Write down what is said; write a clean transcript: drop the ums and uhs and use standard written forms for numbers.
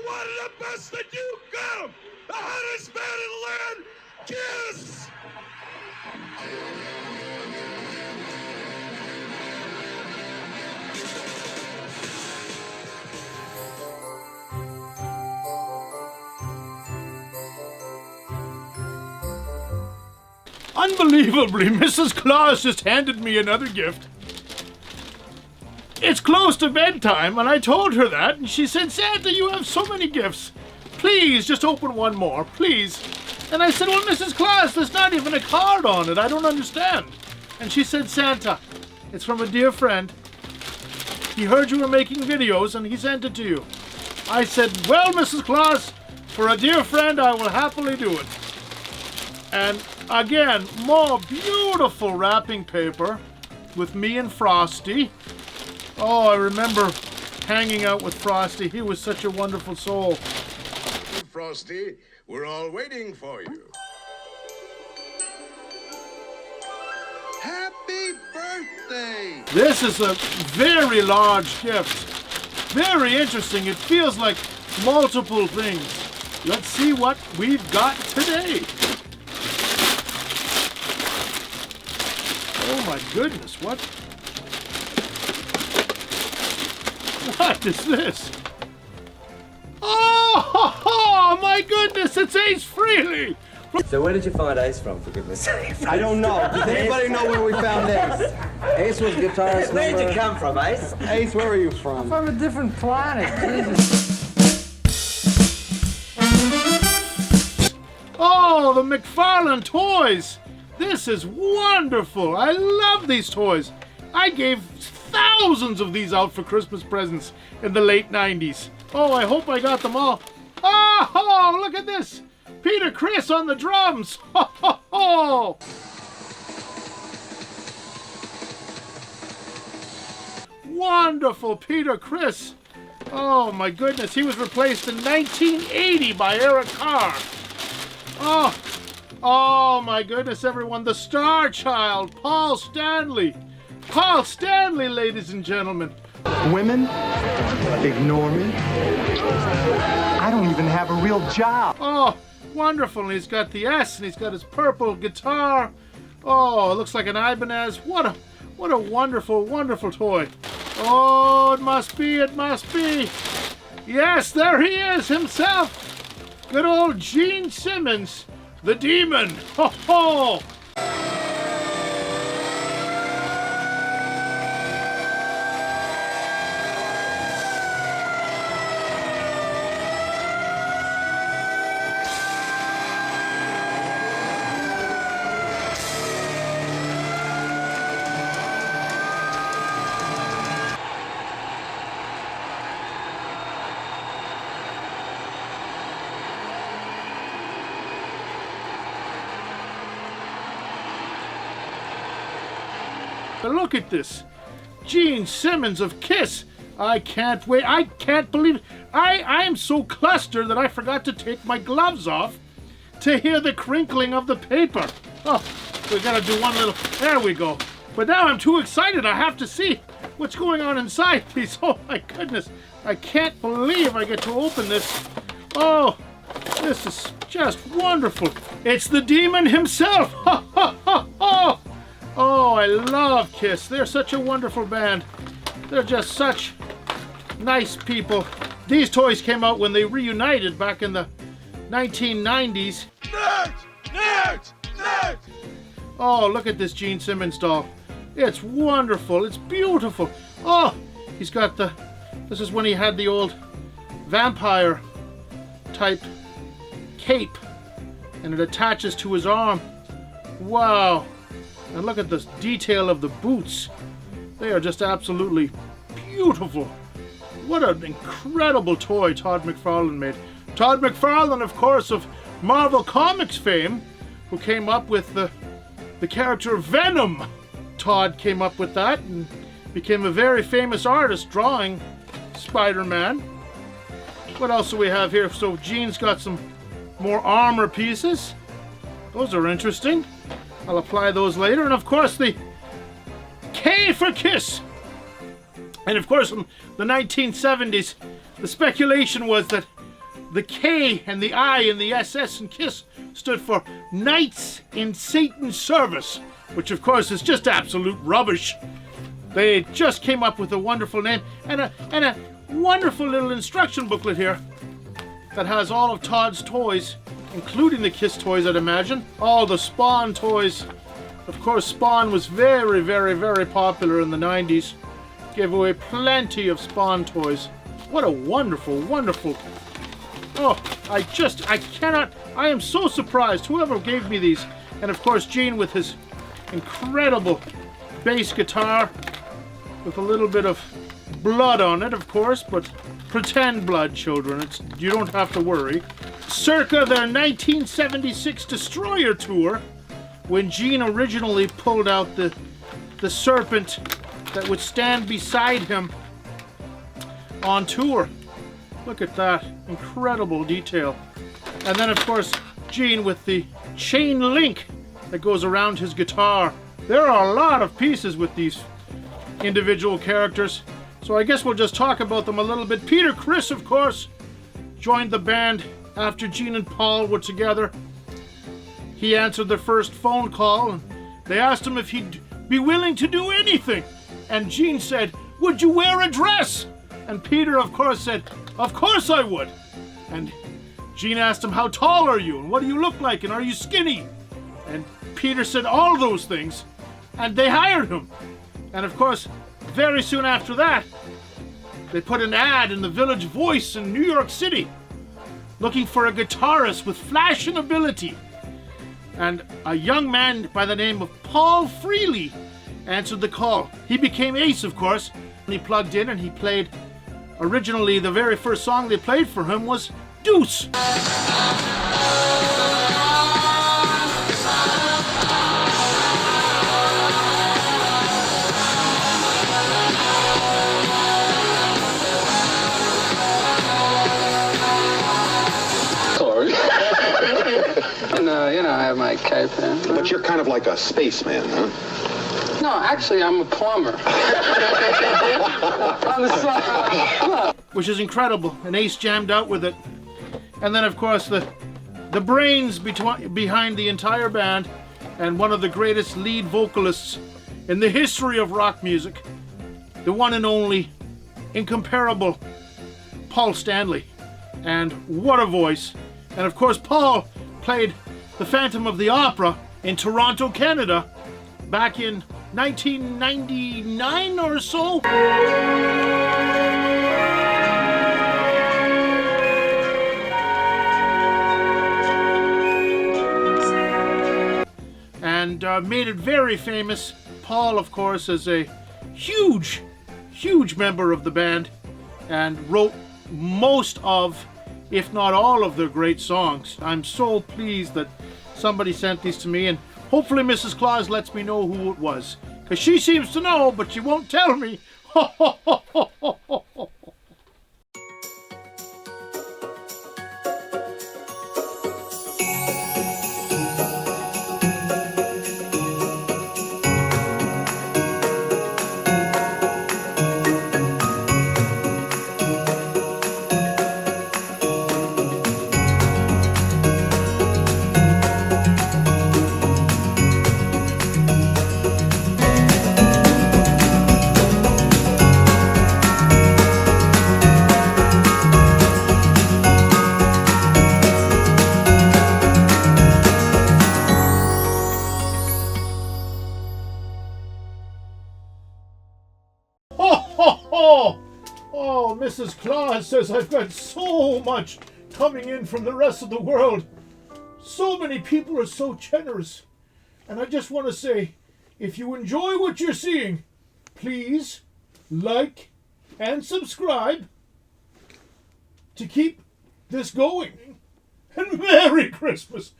one of the best that you come! The hottest man in the land, Kiss! Unbelievably, Mrs. Claus just handed me another gift. It's close to bedtime, and I told her that, and she said, Santa, you have so many gifts. Please, just open one more, please. And I said, well, Mrs. Claus, there's not even a card on it. I don't understand. And she said, Santa, it's from a dear friend. He heard you were making videos, and he sent it to you. I said, well, Mrs. Claus, for a dear friend, I will happily do it. And again, more beautiful wrapping paper with me and Frosty. Oh, I remember hanging out with Frosty. He was such a wonderful soul. Frosty, we're all waiting for you. Happy birthday! This is a very large gift. Very interesting. It feels like multiple things. Let's see what we've got today. Oh my goodness, what is this? Oh my goodness, it's Ace Frehley! So where did you find Ace from, for goodness sake? I don't know. Does anybody know where we found Ace? Ace was guitarist. Where did you come from, Ace? Ace, where are you from? From a different planet. Jesus. Oh, the McFarlane toys! This is wonderful! I love these toys! I gave thousands of these out for Christmas presents in the late 90s. Oh, I hope I got them all. Oh, look at this! Peter Criss on the drums! Ho, ho, ho! Wonderful Peter Criss! Oh my goodness, he was replaced in 1980 by Eric Carr. Oh my goodness, everyone, the Starchild, Paul Stanley. Paul Stanley, ladies and gentlemen. Women ignore me. I don't even have a real job. Oh, wonderful. And he's got the S, and he's got his purple guitar. Oh, it looks like an Ibanez. What a wonderful, wonderful toy. Oh, it must be, it must be. Yes, there he is himself. Good old Gene Simmons, the Demon. Ho, ho. But look at this. Gene Simmons of Kiss. I can't wait. I can't believe it. I am so clustered that I forgot to take my gloves off to hear the crinkling of the paper. Oh, we gotta do one little. There we go. But now I'm too excited. I have to see what's going on inside these. Oh my goodness. I can't believe I get to open this. Oh, this is just wonderful. It's the Demon himself. Ha ha ha ha. Oh, I love Kiss. They're such a wonderful band. They're just such nice people. These toys came out when they reunited back in the 1990s. Nerds! Nerds! Nerds! Oh, look at this Gene Simmons doll. It's wonderful. It's beautiful. Oh, he's got the... This is when he had the old vampire type cape. And it attaches to his arm. Wow. And look at the detail of the boots. They are just absolutely beautiful. What an incredible toy Todd McFarlane made. Todd McFarlane, of course, of Marvel Comics fame, who came up with the character Venom. Todd came up with that and became a very famous artist drawing Spider-Man. What else do we have here? So Gene's got some more armor pieces. Those are interesting. I'll apply those later. And of course the K for Kiss. And of course in the 1970s, the speculation was that The K and the I and the SS in KISS stood for Knights in Satan's Service, which of course is just absolute rubbish. They just came up with a wonderful name and a wonderful little instruction booklet here that has all of Todd's toys, including the KISS toys, I'd imagine. All the Spawn toys. Of course, Spawn was very, very, very popular in the 90s. Gave away plenty of Spawn toys. What a wonderful, wonderful... Oh, I am so surprised. Whoever gave me these. And of course, Gene with his incredible bass guitar with a little bit of blood on it, of course, but pretend blood, children. You don't have to worry. Circa their 1976 Destroyer tour, when Gene originally pulled out the serpent that would stand beside him on tour. Look at that. Incredible detail. And then, of course, Gene with the chain link that goes around his guitar. There are a lot of pieces with these individual characters, so I guess we'll just talk about them a little bit. Peter Criss, of course, joined the band after Gene and Paul were together. He answered their first phone call, and they asked him if he'd be willing to do anything. And Gene said, "Would you wear a dress?" And Peter, of course, said, "Of course I would." And Gene asked him, "How tall are you? And what do you look like? And are you skinny?" And Peter said all those things. And they hired him. And of course, very soon after that, they put an ad in the Village Voice in New York City looking for a guitarist with flashing ability. And a young man by the name of Paul Freely answered the call. He became Ace, of course, and he plugged in and he played. Originally, the very first song they played for him was Deuce. I have my cape in. But you're kind of like a spaceman, huh? No, actually, I'm a plumber. On the side. Which is incredible. And Ace jammed out with it. And then, of course, the brains behind the entire band and one of the greatest lead vocalists in the history of rock music, the one and only, incomparable Paul Stanley. And what a voice. And of course, Paul played the Phantom of the Opera in Toronto, Canada, back in 1999 or so. And made it very famous. Paul, of course, is a huge, huge member of the band and wrote most of, if not all of, their great songs. I'm so pleased that somebody sent these to me, and hopefully Mrs. Claus lets me know who it was, because she seems to know, but she won't tell me. Oh, Mrs. Claus says I've got so much coming in from the rest of the world. So many people are so generous. And I just want to say, if you enjoy what you're seeing, please like and subscribe to keep this going. And Merry Christmas!